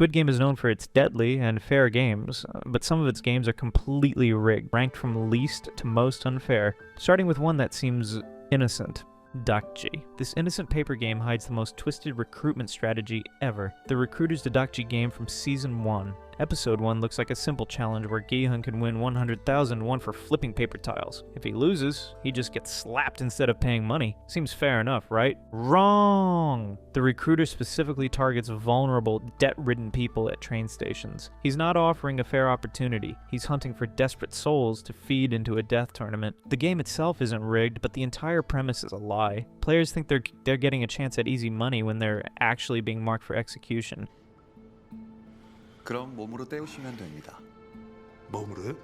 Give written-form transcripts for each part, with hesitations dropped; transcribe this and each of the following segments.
Squid Game is known for its deadly and fair games, but some of its games are completely rigged, ranked from least to most unfair, starting with one that seems innocent. Dakji. This innocent paper game hides the most twisted recruitment strategy ever. The Recruiter's the Dakji game from Season 1. Episode 1 looks like a simple challenge where Gi-hun can win 100,000 won for flipping paper tiles. If he loses, he just gets slapped instead of paying money. Seems fair enough, right? Wrong! The Recruiter specifically targets vulnerable, debt-ridden people at train stations. He's not offering a fair opportunity. He's hunting for desperate souls to feed into a death tournament. The game itself isn't rigged, but the entire premise is a lie. Players think they're getting a chance at easy money when they're actually being marked for execution. 그럼 몸으로 때우시면 됩니다. 몸으로요?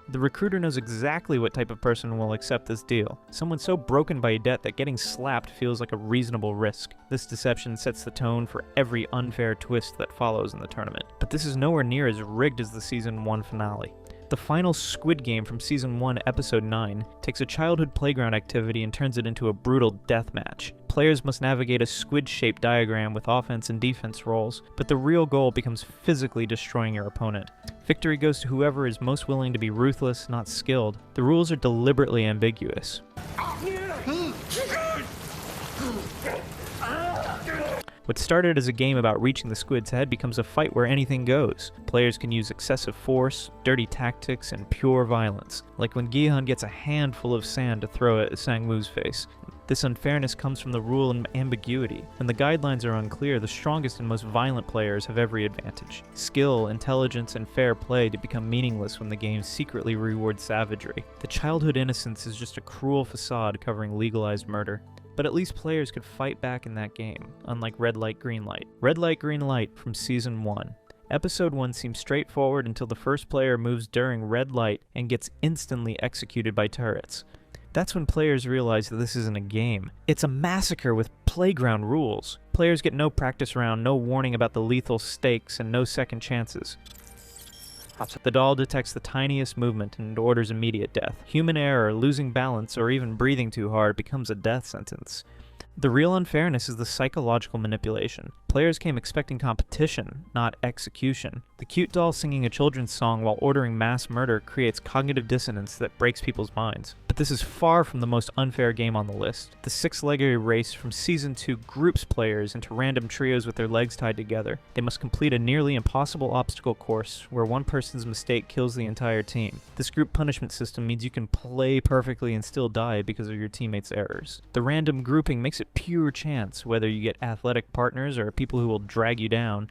The Recruiter knows exactly what type of person will accept this deal. Someone so broken by debt that getting slapped feels like a reasonable risk. This deception sets the tone for every unfair twist that follows in the tournament. But this is nowhere near as rigged as the Season 1 finale. The final Squid Game from Season 1, Episode 9 takes a childhood playground activity and turns it into a brutal death match. Players must navigate a squid-shaped diagram with offense and defense roles, but the real goal becomes physically destroying your opponent. Victory goes to whoever is most willing to be ruthless, not skilled. The rules are deliberately ambiguous. What started as a game about reaching the squid's head becomes a fight where anything goes. Players can use excessive force, dirty tactics, and pure violence, like when Gi-hun gets a handful of sand to throw at Sang-woo's face. This unfairness comes from the rule and ambiguity. When the guidelines are unclear, the strongest and most violent players have every advantage. Skill, intelligence, and fair play to become meaningless when the game secretly rewards savagery. The childhood innocence is just a cruel facade covering legalized murder. But at least players could fight back in that game, unlike Red Light, Green Light. Red Light, Green Light from Season 1. Episode 1 seems straightforward until the first player moves during red light and gets instantly executed by turrets. That's when players realize that this isn't a game. It's a massacre with playground rules. Players get no practice round, no warning about the lethal stakes, and no second chances. The doll detects the tiniest movement and orders immediate death. Human error, losing balance, or even breathing too hard becomes a death sentence. The real unfairness is the psychological manipulation. Players came expecting competition, not execution. The cute doll singing a children's song while ordering mass murder creates cognitive dissonance that breaks people's minds. But this is far from the most unfair game on the list. The six-legged race from Season 2 groups players into random trios with their legs tied together. They must complete a nearly impossible obstacle course where one person's mistake kills the entire team. This group punishment system means you can play perfectly and still die because of your teammates' errors. The random grouping makes it pure chance whether you get athletic partners or people who will drag you down.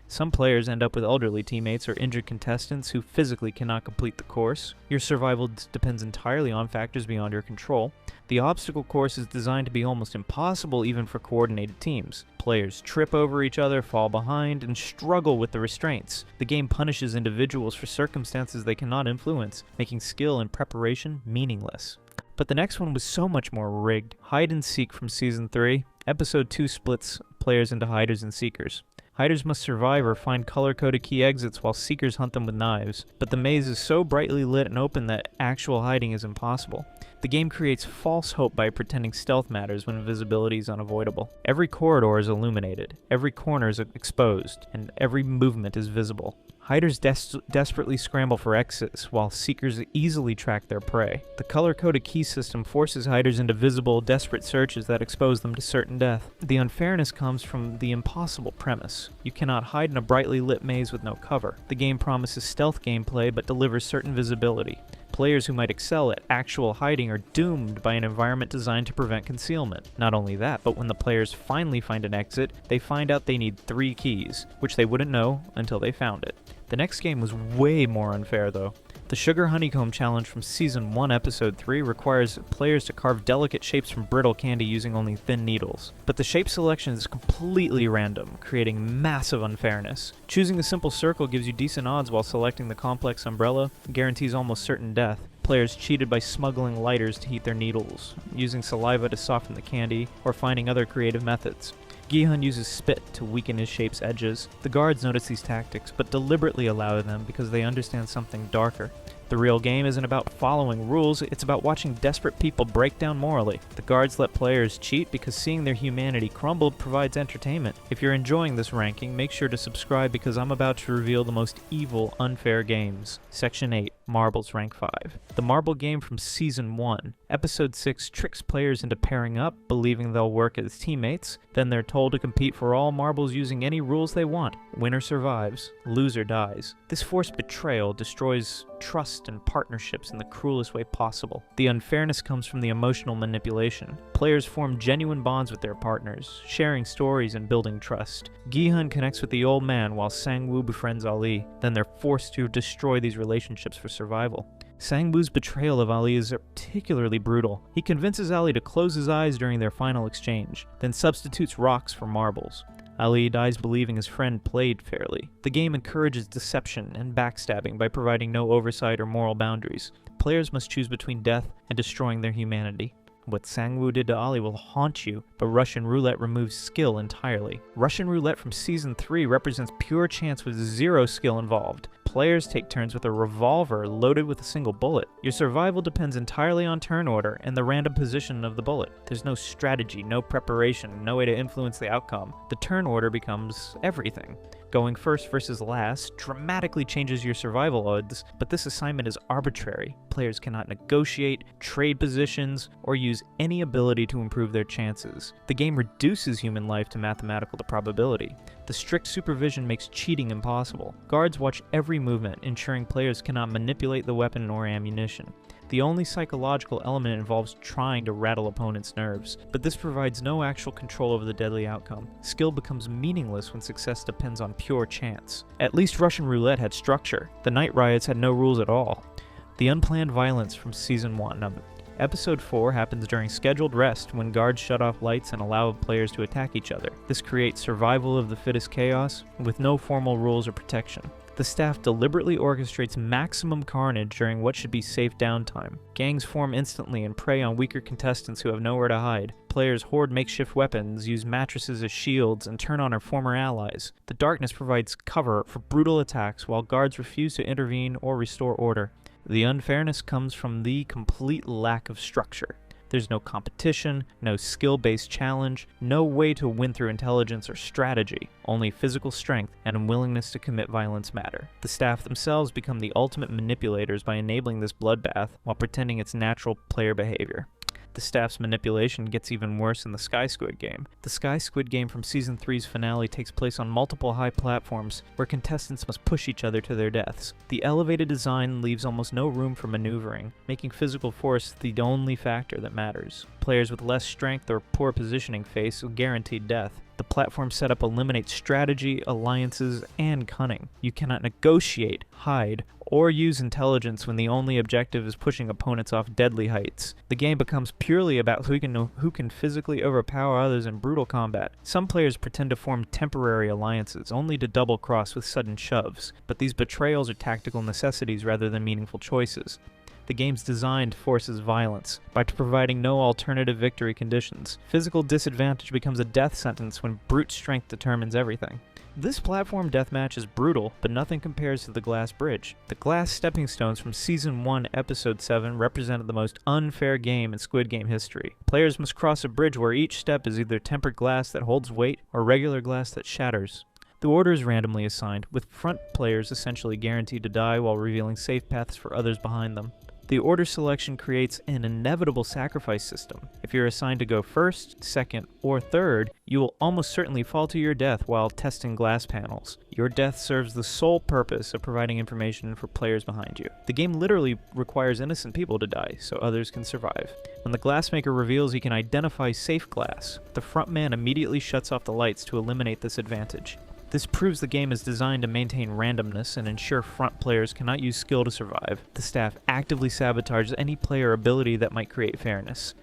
Some players end up with elderly teammates or injured contestants who physically cannot complete the course. Your survival depends entirely on factors beyond your control. The obstacle course is designed to be almost impossible even for coordinated teams. Players trip over each other, fall behind, and struggle with the restraints. The game punishes individuals for circumstances they cannot influence, making skill and preparation meaningless. But the next one was so much more rigged. Hide and Seek from Season 3. Episode 2 splits players into hiders and seekers. Hiders must survive or find color-coded key exits while seekers hunt them with knives. But the maze is so brightly lit and open that actual hiding is impossible. The game creates false hope by pretending stealth matters when visibility is unavoidable. Every corridor is illuminated, every corner is exposed, and every movement is visible. Hiders desperately scramble for exits, while seekers easily track their prey. The color-coded key system forces hiders into visible, desperate searches that expose them to certain death. The unfairness comes from the impossible premise. You cannot hide in a brightly lit maze with no cover. The game promises stealth gameplay but delivers certain visibility. Players who might excel at actual hiding are doomed by an environment designed to prevent concealment. Not only that, but when the players finally find an exit, they find out they need 3 keys, which they wouldn't know until they found it. The next game was way more unfair though. The Sugar Honeycomb Challenge from Season 1, Episode 3 requires players to carve delicate shapes from brittle candy using only thin needles. But the shape selection is completely random, creating massive unfairness. Choosing the simple circle gives you decent odds, while selecting the complex umbrella guarantees almost certain death. Players cheated by smuggling lighters to heat their needles, using saliva to soften the candy, or finding other creative methods. Gi-hun uses spit to weaken his shape's edges. The guards notice these tactics, but deliberately allow them because they understand something darker. The real game isn't about following rules, it's about watching desperate people break down morally. The guards let players cheat because seeing their humanity crumble provides entertainment. If you're enjoying this ranking, make sure to subscribe because I'm about to reveal the most evil, unfair games. Section 8, Marbles Rank 5. The marble game from Season 1. Episode 6 tricks players into pairing up, believing they'll work as teammates. Then they're told to compete for all marbles using any rules they want. Winner survives, loser dies. This forced betrayal destroys trust and partnerships in the cruelest way possible. The unfairness comes from the emotional manipulation. Players form genuine bonds with their partners, sharing stories and building trust. Gi-hun connects with the old man while Sang-woo befriends Ali. Then they're forced to destroy these relationships for survival. Sang-woo's betrayal of Ali is particularly brutal. He convinces Ali to close his eyes during their final exchange, then substitutes rocks for marbles. Ali dies believing his friend played fairly. The game encourages deception and backstabbing by providing no oversight or moral boundaries. Players must choose between death and destroying their humanity. What Sang-woo did to Ali will haunt you, but Russian roulette removes skill entirely. Russian roulette from Season 3 represents pure chance with zero skill involved. Players take turns with a revolver loaded with a single bullet. Your survival depends entirely on turn order and the random position of the bullet. There's no strategy, no preparation, no way to influence the outcome. The turn order becomes everything. Going first versus last dramatically changes your survival odds, but this assignment is arbitrary. Players cannot negotiate, trade positions, or use any ability to improve their chances. The game reduces human life to mathematical probability. The strict supervision makes cheating impossible. Guards watch every movement, ensuring players cannot manipulate the weapon or ammunition. The only psychological element involves trying to rattle opponents' nerves, but this provides no actual control over the deadly outcome. Skill becomes meaningless when success depends on pure chance. At least Russian roulette had structure. The night riots had no rules at all. The unplanned violence from Season 1. Episode 4 happens during scheduled rest when guards shut off lights and allow players to attack each other. This creates survival of the fittest chaos with no formal rules or protection. The staff deliberately orchestrates maximum carnage during what should be safe downtime. Gangs form instantly and prey on weaker contestants who have nowhere to hide. Players hoard makeshift weapons, use mattresses as shields, and turn on their former allies. The darkness provides cover for brutal attacks while guards refuse to intervene or restore order. The unfairness comes from the complete lack of structure. There's no competition, no skill-based challenge, no way to win through intelligence or strategy. Only physical strength and willingness to commit violence matter. The staff themselves become the ultimate manipulators by enabling this bloodbath while pretending it's natural player behavior. The staff's manipulation gets even worse in the Squid game. The Squid game from Season 3's finale takes place on multiple high platforms where contestants must push each other to their deaths. The elevated design leaves almost no room for maneuvering, making physical force the only factor that matters. Players with less strength or poor positioning face guaranteed death. The platform setup eliminates strategy, alliances, and cunning. You cannot negotiate, hide, or use intelligence when the only objective is pushing opponents off deadly heights. The game becomes purely about who can physically overpower others in brutal combat. Some players pretend to form temporary alliances, only to double-cross with sudden shoves, but these betrayals are tactical necessities rather than meaningful choices. The game's design forces violence by providing no alternative victory conditions. Physical disadvantage becomes a death sentence when brute strength determines everything. This platform deathmatch is brutal, but nothing compares to the glass bridge. The glass stepping stones from Season 1, Episode 7 represented the most unfair game in Squid Game history. Players must cross a bridge where each step is either tempered glass that holds weight or regular glass that shatters. The order is randomly assigned, with front players essentially guaranteed to die while revealing safe paths for others behind them. The order selection creates an inevitable sacrifice system. If you're assigned to go first, second, or third, you will almost certainly fall to your death while testing glass panels. Your death serves the sole purpose of providing information for players behind you. The game literally requires innocent people to die, so others can survive. When the glassmaker reveals he can identify safe glass, the front man immediately shuts off the lights to eliminate this advantage. This proves the game is designed to maintain randomness and ensure front players cannot use skill to survive. The staff actively sabotages any player ability that might create fairness.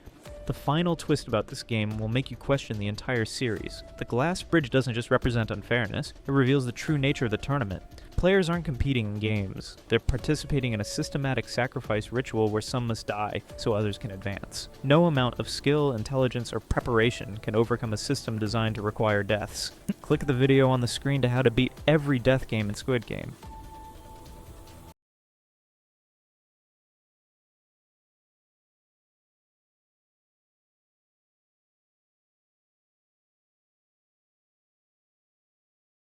The final twist about this game will make you question the entire series. The glass bridge doesn't just represent unfairness, it reveals the true nature of the tournament. Players aren't competing in games, they're participating in a systematic sacrifice ritual where some must die so others can advance. No amount of skill, intelligence, or preparation can overcome a system designed to require deaths. Click the video on the screen to how to beat every death game in Squid Game.